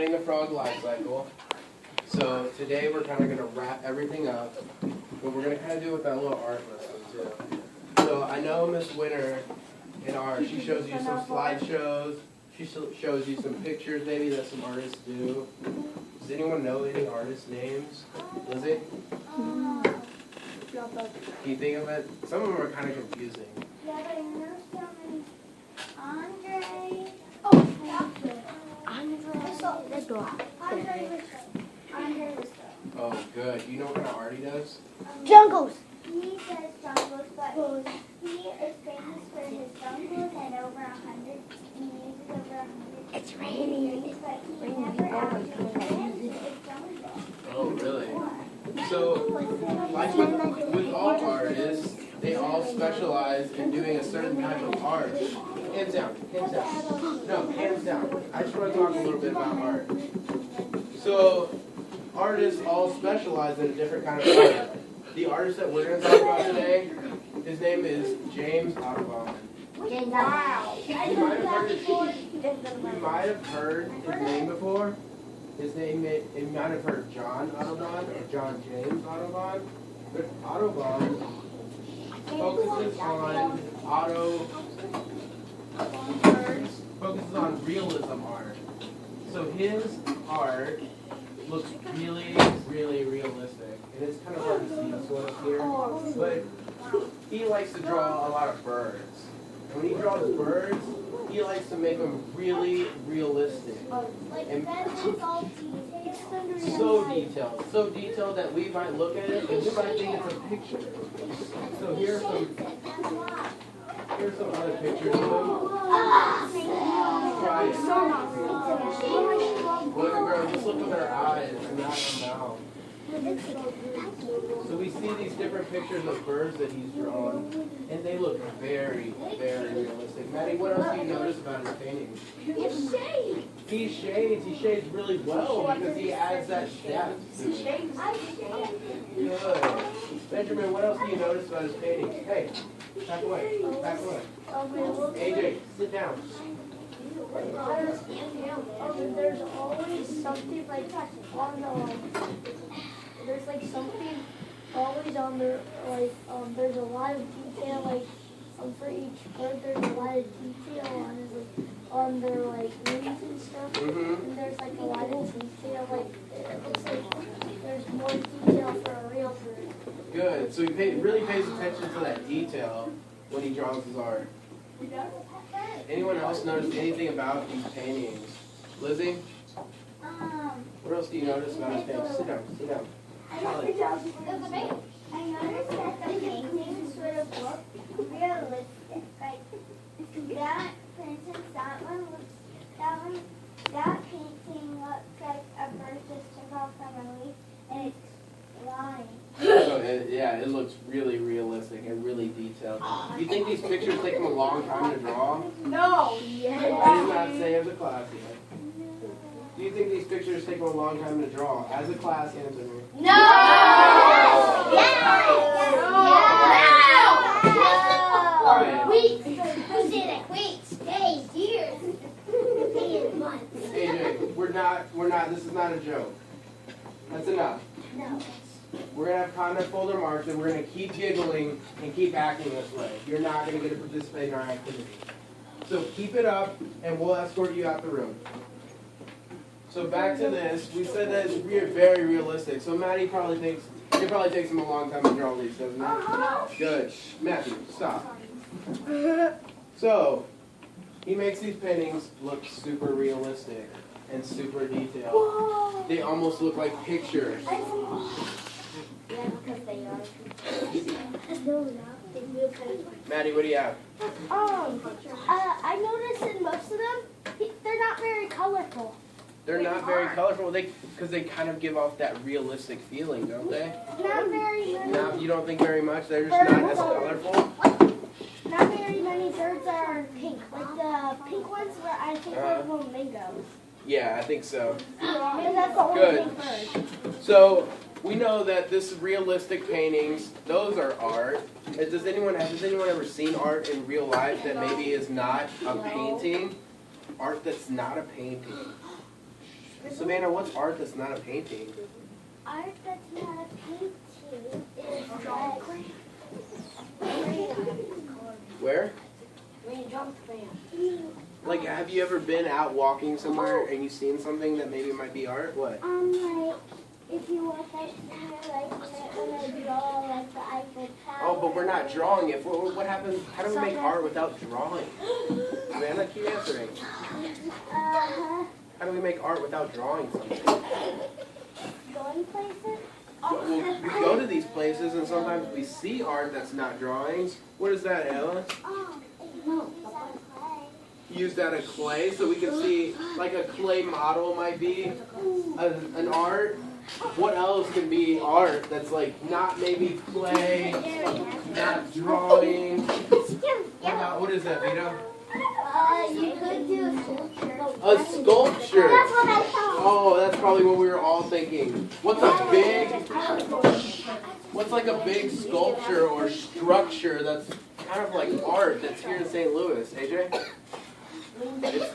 Finding the Frog life cycle. So today we're kind of going to wrap everything up, but we're going to kind of do it with that little art lesson too. So I know Miss Winter in art, she shows you some slideshows, she shows you some pictures maybe that some artists do. Does anyone know any artist names? Lizzie? Can you think of it? Some of them are kind of confusing. Yeah, but I know someone. Andre. Andre Russo. Oh, good. You know what kind of art he does? Jungles. He does jungles, but he is famous for his jungles and over 100. He uses over 100. It's raining. But he never actually uses his jungle. Oh, really? So, like with all artists, they all specialize in doing a certain type of art. Hands down, hands down. No, hands down. I just want to talk a little bit about art. So, artists all specialize in a different kind of art. The artist that we're going to talk about today, his name is James Audubon. Wow. You might have heard his name before. His name, you might have heard John Audubon or John James Audubon. But Audubon focuses on realism art. So his art looks really, really realistic. And it's kind of hard to see this one up here. But he likes to draw a lot of birds. And when he draws birds, he likes to make them really realistic. And so detailed that we might look at it and we might think it's a picture. So here's some other pictures of him. Try it. Look at girls, just look at their eyes and not their mouth. So we see these different pictures of birds that he's drawn, and they look very, very realistic. Maddie, what else do you notice about his paintings? He shades really well because he adds that depth. Good. Benjamin, what else do you notice about his paintings? Hey, back away, back away. AJ, sit down. There's always something like on the there's like something always on there there's a lot of detail for each bird. There's a lot of detail on their wings and stuff. And there's a lot of detail it looks like there's more detail for a real bird. Good. So he really pays attention to that detail when he draws his art. Anyone else notice anything about these paintings? Lizzie? What else do you notice about his paintings? Sit down, sit down. I noticed that the paintings sort of look realistic. Like that, for instance, that painting looks like a bird just took off from a leaf and it's flying. So it looks really realistic and really detailed. Do you think these pictures take him a long time to draw? No. I did not say as a class yet. Do you think these pictures take him a long time to draw? As a class, answer me. No. Weeks. Who did it? Weeks, days, years, months. AJ, we're not, this is not a joke. That's enough. No. We're going to have comment folder marks and we're going to keep giggling and keep acting this way. You're not going to get to participate in our activity. So keep it up and we'll escort you out the room. So back to this, we said that it's very realistic. So Maddie probably thinks, it probably takes him a long time to draw these, doesn't it? Good. Matthew, stop. So, he makes these paintings look super realistic and super detailed. Whoa. They almost look like pictures. Yeah, because they are. Maddie, what do you have? I noticed in most of them, they're not very colorful. They're not very colorful, because they kind of give off that realistic feeling, don't they? Not very many. No, you don't think very much? They're just not as colorful? Not very many birds are pink. Like the pink ones where I think are flamingos. Yeah, I think so. Because that's the only Good. pink bird. So, we know that this realistic paintings, those are art. Has anyone ever seen art in real life that maybe is not a painting? Art that's not a painting. Savannah, what's art that's not a painting? Art that's not a painting is Where? Like, have you ever been out walking somewhere and you've seen something that maybe might be art? What? like if you walk out somewhere like when I draw like the Eiffel Tower. Oh, but we're not drawing it. What happens? How do we make art without drawing? Savannah, keep answering. Uh-huh. How do we make art without drawing something? Going places? Well, we go to these places and sometimes we see art that's not drawings. What is that, Ella? Use that as clay so we can see, like a clay model might be an art. What else can be art that's like not maybe clay, not drawing? What is that, Vito? You could do a sculpture. A sculpture. That's what I thought. Oh, that's probably what we were all thinking. What's like a big sculpture or structure that's kind of like art that's here in St. Louis, AJ? It's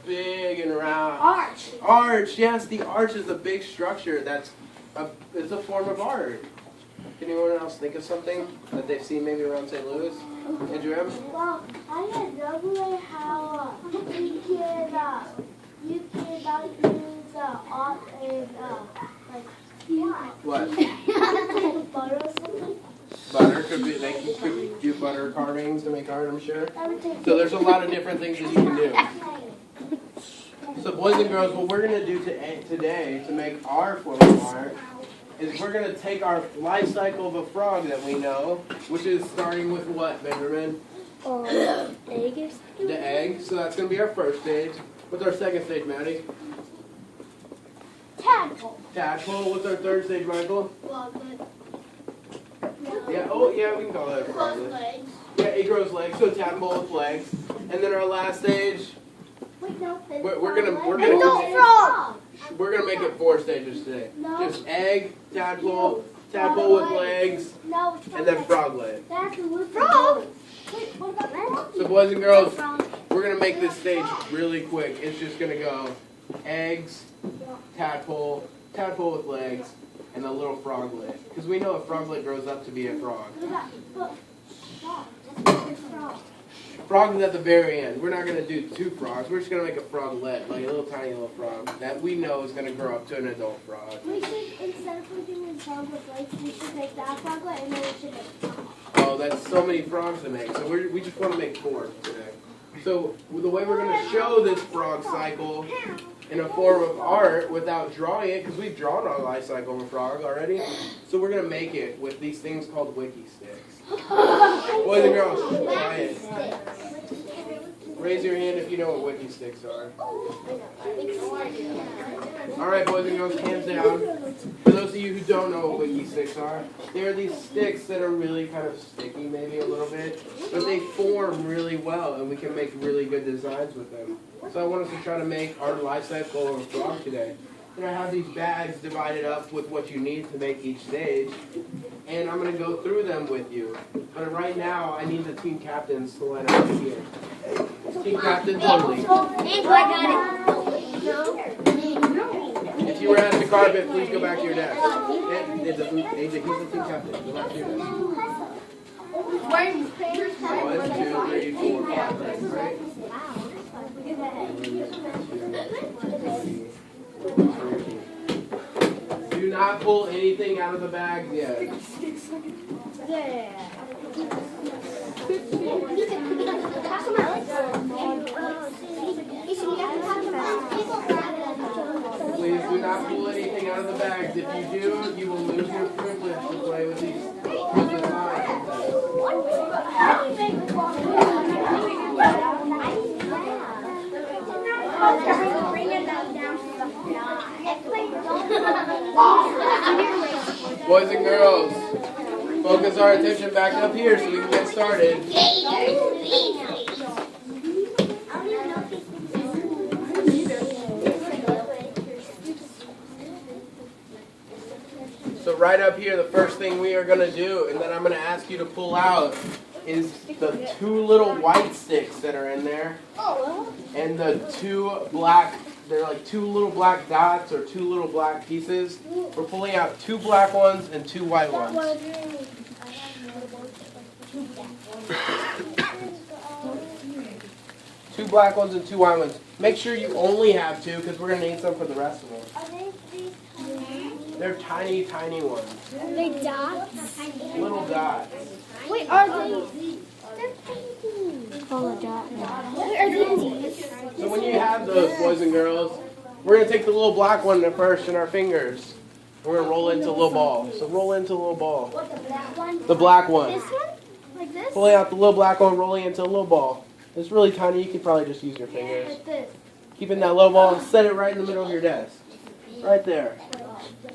big and round. Arch. Arch, yes, the arch is a big structure it's a form of art. Can anyone else think of something that they've seen maybe around St. Louis? Andrew M? Well, I love how you can use art and What? butter or something. Butter could be, they could do butter carvings to make art, I'm sure. So there's a lot of different things that you can do. So boys and girls, what we're going to do today to make our form of art is we're going to take our life cycle of a frog that we know, which is starting with what, Benjamin? Egg. The egg. So that's going to be our first stage. What's our second stage, Maddie? Tadpole. Tadpole. What's our third stage, Michael? Froglet. Yeah, oh yeah, we can call that a froglet. Legs. Yeah, it grows legs, so tadpole with legs. And then our last stage, Wait, no, we're gonna make it 4 stages today. No. Just egg, tadpole with legs, No, and then froglet. That's a frog. Wait, what about frog? So boys and girls, we're gonna make this stage really quick. It's just gonna go eggs, tadpole with legs, and a little froglet. Because we know a froglet grows up to be a frog. Frog is at the very end. We're not going to do 2 frogs. We're just going to make a froglet, like a little tiny little frog that we know is going to grow up to an adult frog. We should, instead of doing a frog with legs, we should make that froglet and then we should make frog. Oh, that's so many frogs to make. So we just want to make 4 today. So the way we're going to show this frog cycle in a form of art without drawing it, because we've drawn our life cycle of a frog already, so we're going to make it with these things called wiki sticks. Boys and girls, quiet. Raise your hand if you know what wiki sticks are. Alright, boys and girls, hands down. For those of you who don't know what wiki sticks are, they're these sticks that are really kind of sticky, maybe a little bit, but they form really well, and we can make really good designs with them. So I want us to try to make our life cycle of a frog today. And I have these bags divided up with what you need to make each stage, and I'm going to go through them with you. But right now, I need the team captains to line up here. Team captain Totally. If you were at the carpet, please go back to your desk. AJ, he's the team captain. Go back to your desk. 1, 2, 3, 4, 5, right? Do not pull anything out of the bags yet. Please do not pull anything out of the bags. If you do, you will lose your privilege to play with these. Boys and girls, focus our attention back up here so we can get started. So right up here, the first thing we are going to do, and then I'm going to ask you to pull out, is the 2 little white sticks that are in there, and the 2 black they're like two little black dots or two little black pieces. We're pulling out two black ones and two white ones. Two black ones and two white ones. Make sure you only have two because we're going to need some for the rest of them. Are they these tiny? They're tiny, tiny ones. Are they dots? Little dots. Wait, are they? They're tiny. Full of dots. What are these? So when you have those, boys and girls, we're going to take the little black one at first in our fingers. We're going to roll into a little ball. So roll into a little ball. What, the black one? The black one. This one? Like this? Pulling out the little black one, rolling into a little ball. It's really tiny. You could probably just use your fingers. Like this. Keep it in that little ball and set it right in the middle of your desk. Right there.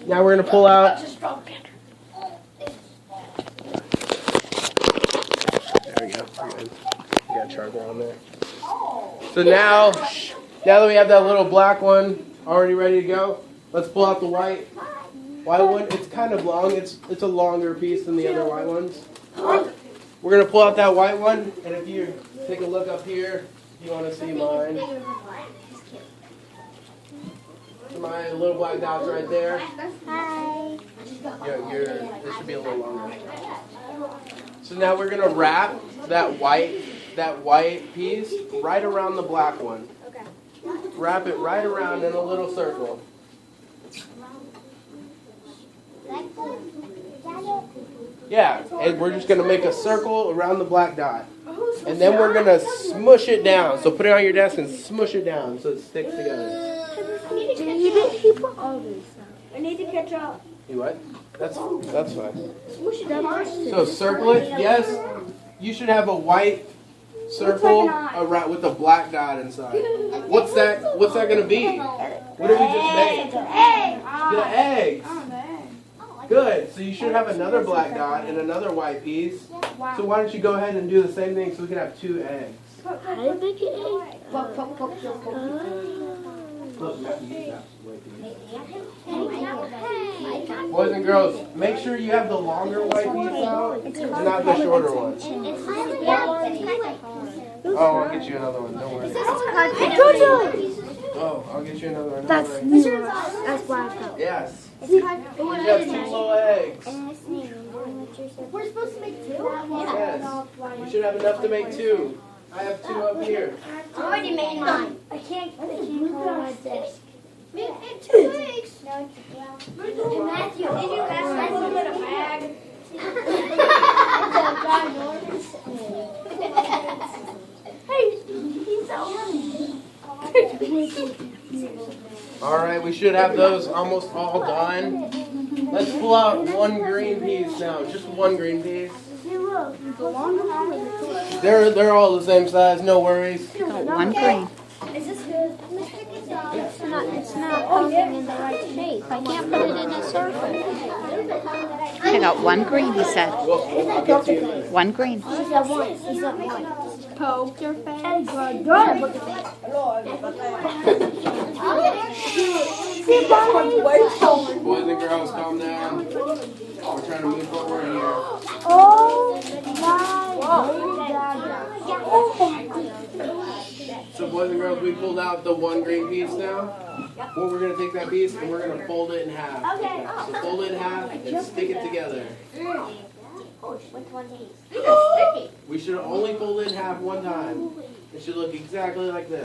Now we're going to pull out. There we go. We're good. You got a charger on there. So now that we have that little black one already ready to go, let's pull out the white one. It's kind of long. It's a longer piece than the other white ones. We're going to pull out that white one, and if you take a look up here, you want to see mine. My little black dots right there. Hi. This should be a little longer. So now we're going to wrap that white piece right around the black one. Okay. Wrap it right around in a little circle. Like this? Is that it? Yeah, and we're just going to make a circle around the black dot. And then we're going to smush it down. So put it on your desk and smush it down so it sticks together. I need to catch up. You what? That's fine. Smush it down. So circle it, yes. You should have a white circle around with a black dot inside. What's that going to be? What did we just make? The eggs. Good. So you should have another black dot and another white piece. So why don't you go ahead and do the same thing so we can have two eggs? How do you make an egg? Look, Matthew, use that white piece. Boys and girls, make sure you have the longer white piece out and not the shorter one. Oh, I'll get you another one. Don't worry. Oh, I'll get you another one. Don't worry. That's black. Yes. You have two little eggs. We're supposed to make two? Yes. You should have enough to make two. I have two up here. I already made mine. I can't hold my desk. Make it 2 weeks. No, Matthew, did you ask Matthew to get a bag? Hey, he's so All right, we should have those almost all done. Let's pull out one green piece now. Just one green piece. They're all the same size. No worries. One green. Is this good? It's not coming in the right shape. I can't put it in a circle. I got one green, he said. Well, I'll get to you. One green. Poke your face. Boys and girls, calm down. We're trying to move forward here. So boys and girls, we pulled out the one green piece now. Well, we're going to take that piece and we're going to fold it in half. Okay. So fold it in half and stick it together. With one piece. We should only fold it in half one time. It should look exactly like this.